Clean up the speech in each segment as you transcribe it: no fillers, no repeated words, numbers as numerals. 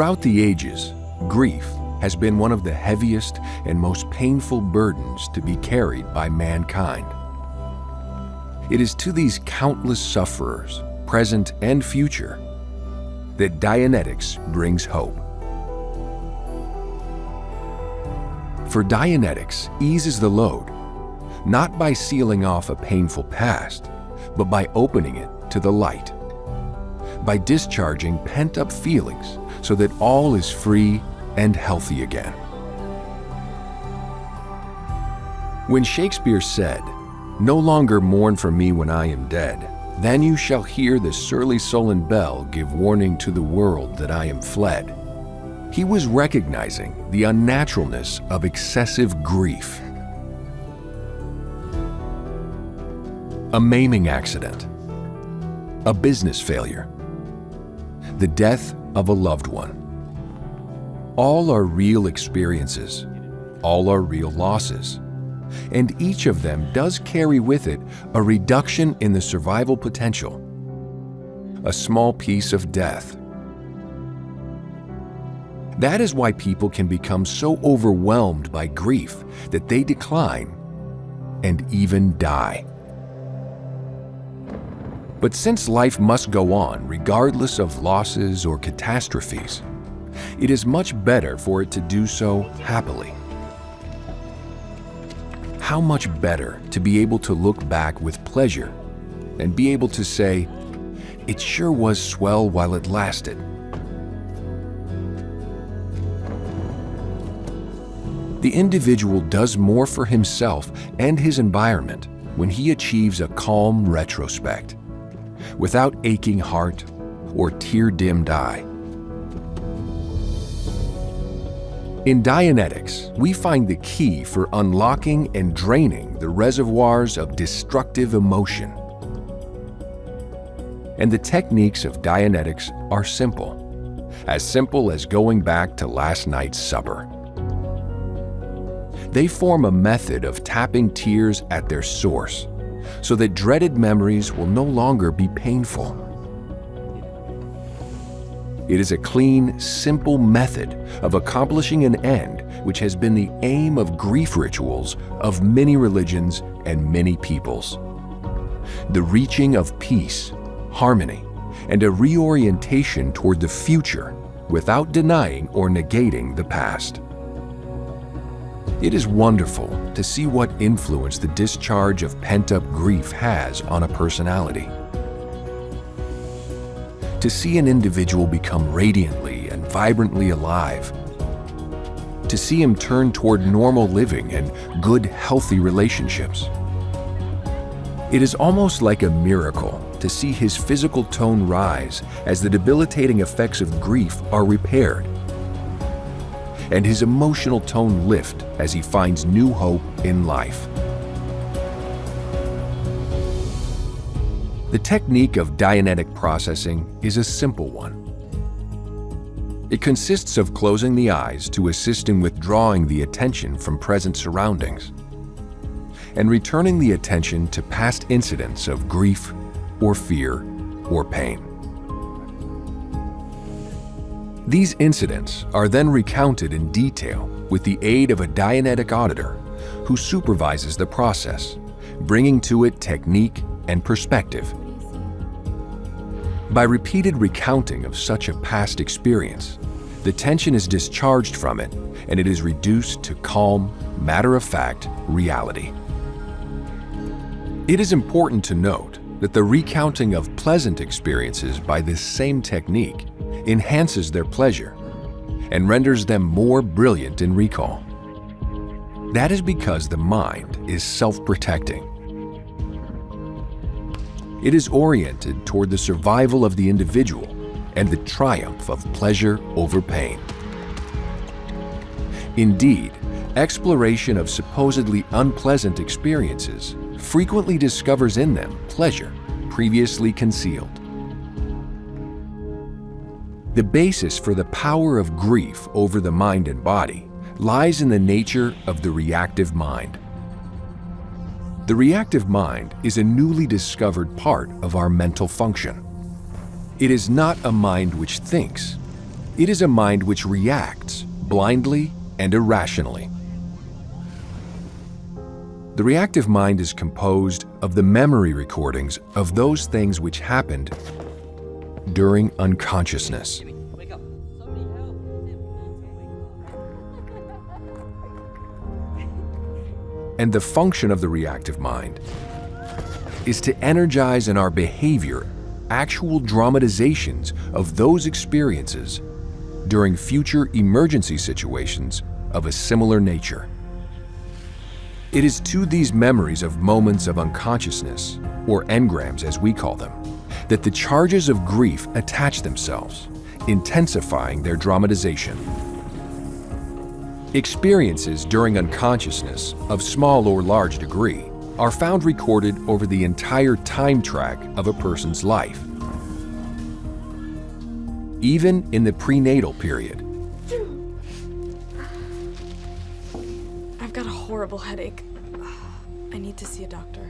Throughout the ages, grief has been one of the heaviest and most painful burdens to be carried by mankind. It is to these countless sufferers, present and future, that Dianetics brings hope. For Dianetics eases the load, not by sealing off a painful past, but by opening it to the light, by discharging pent-up feelings so that all is free and healthy again. When Shakespeare said, "No longer mourn for me when I am dead, then you shall hear the surly sullen bell give warning to the world that I am fled," he was recognizing the unnaturalness of excessive grief. A maiming accident, a business failure, the death of a loved one. All are real experiences, all are real losses, and each of them does carry with it a reduction in the survival potential, a small piece of death. That is why people can become so overwhelmed by grief that they decline and even die. But since life must go on regardless of losses or catastrophes, it is much better for it to do so happily. How much better to be able to look back with pleasure and be able to say, "It sure was swell while it lasted." The individual does more for himself and his environment when he achieves a calm retrospect, without aching heart or tear-dimmed eye. In Dianetics, we find the key for unlocking and draining the reservoirs of destructive emotion. And the techniques of Dianetics are simple as going back to last night's supper. They form a method of tapping tears at their source, so that dreaded memories will no longer be painful. It is a clean, simple method of accomplishing an end which has been the aim of grief rituals of many religions and many peoples. The reaching of peace, harmony, and a reorientation toward the future without denying or negating the past. It is wonderful to see what influence the discharge of pent-up grief has on a personality. To see an individual become radiantly and vibrantly alive. To see him turn toward normal living and good, healthy relationships. It is almost like a miracle to see his physical tone rise as the debilitating effects of grief are repaired, and his emotional tone lift as he finds new hope in life. The technique of Dianetic processing is a simple one. It consists of closing the eyes to assist in withdrawing the attention from present surroundings and returning the attention to past incidents of grief or fear or pain. These incidents are then recounted in detail with the aid of a Dianetic auditor who supervises the process, bringing to it technique and perspective. By repeated recounting of such a past experience, the tension is discharged from it and it is reduced to calm, matter-of-fact reality. It is important to note that the recounting of pleasant experiences by this same technique enhances their pleasure and renders them more brilliant in recall. That is because the mind is self-protecting. It is oriented toward the survival of the individual and the triumph of pleasure over pain. Indeed, exploration of supposedly unpleasant experiences frequently discovers in them pleasure previously concealed. The basis for the power of grief over the mind and body lies in the nature of the reactive mind. The reactive mind is a newly discovered part of our mental function. It is not a mind which thinks, It is a mind which reacts blindly and irrationally. The reactive mind is composed of the memory recordings of those things which happened during unconsciousness. Wake up. Somebody help. And the function of the reactive mind is to energize in our behavior actual dramatizations of those experiences during future emergency situations of a similar nature. It is to these memories of moments of unconsciousness, or engrams as we call them, that the charges of grief attach themselves, intensifying their dramatization. Experiences during unconsciousness, of small or large degree, are found recorded over the entire time track of a person's life. Even in the prenatal period. I've got a horrible headache. I need to see a doctor.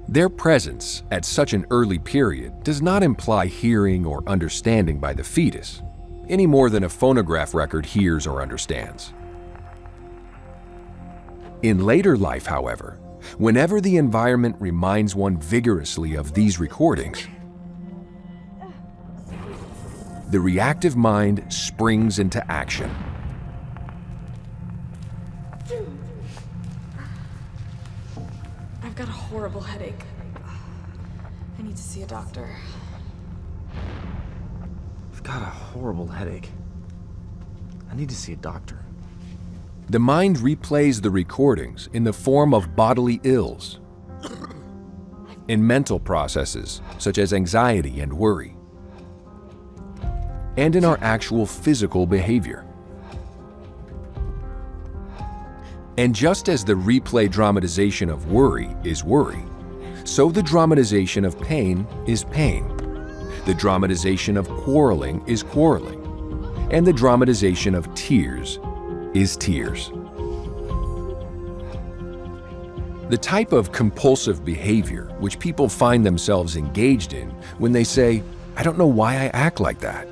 Their presence at such an early period does not imply hearing or understanding by the fetus, any more than a phonograph record hears or understands. In later life, however, whenever the environment reminds one vigorously of these recordings, the reactive mind springs into action. I've got a horrible headache. I need to see a doctor. I've got a horrible headache. I need to see a doctor. The mind replays the recordings in the form of bodily ills, in mental processes such as anxiety and worry, and in our actual physical behavior. And just as the replay dramatization of worry is worry, so the dramatization of pain is pain. The dramatization of quarreling is quarreling. And the dramatization of tears is tears. The type of compulsive behavior which people find themselves engaged in when they say, "I don't know why I act like that,"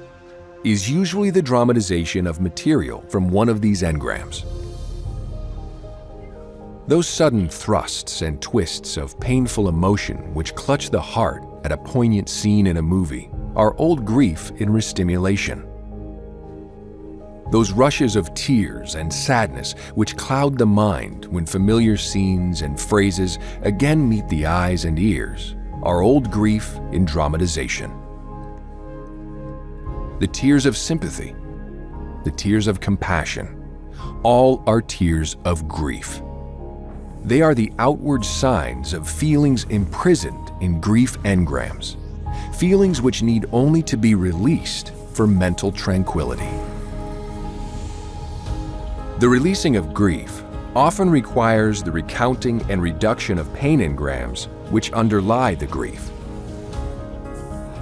is usually the dramatization of material from one of these engrams. Those sudden thrusts and twists of painful emotion which clutch the heart at a poignant scene in a movie are old grief in restimulation. Those rushes of tears and sadness which cloud the mind when familiar scenes and phrases again meet the eyes and ears are old grief in dramatization. The tears of sympathy, the tears of compassion, all are tears of grief. They are the outward signs of feelings imprisoned in grief engrams, feelings which need only to be released for mental tranquility. The releasing of grief often requires the recounting and reduction of pain engrams which underlie the grief.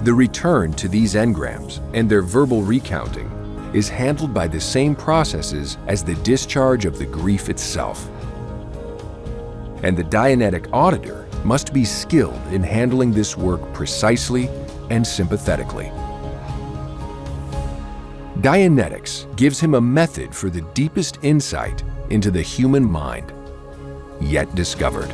The return to these engrams and their verbal recounting is handled by the same processes as the discharge of the grief itself. And the Dianetic auditor must be skilled in handling this work precisely and sympathetically. Dianetics gives him a method for the deepest insight into the human mind yet discovered.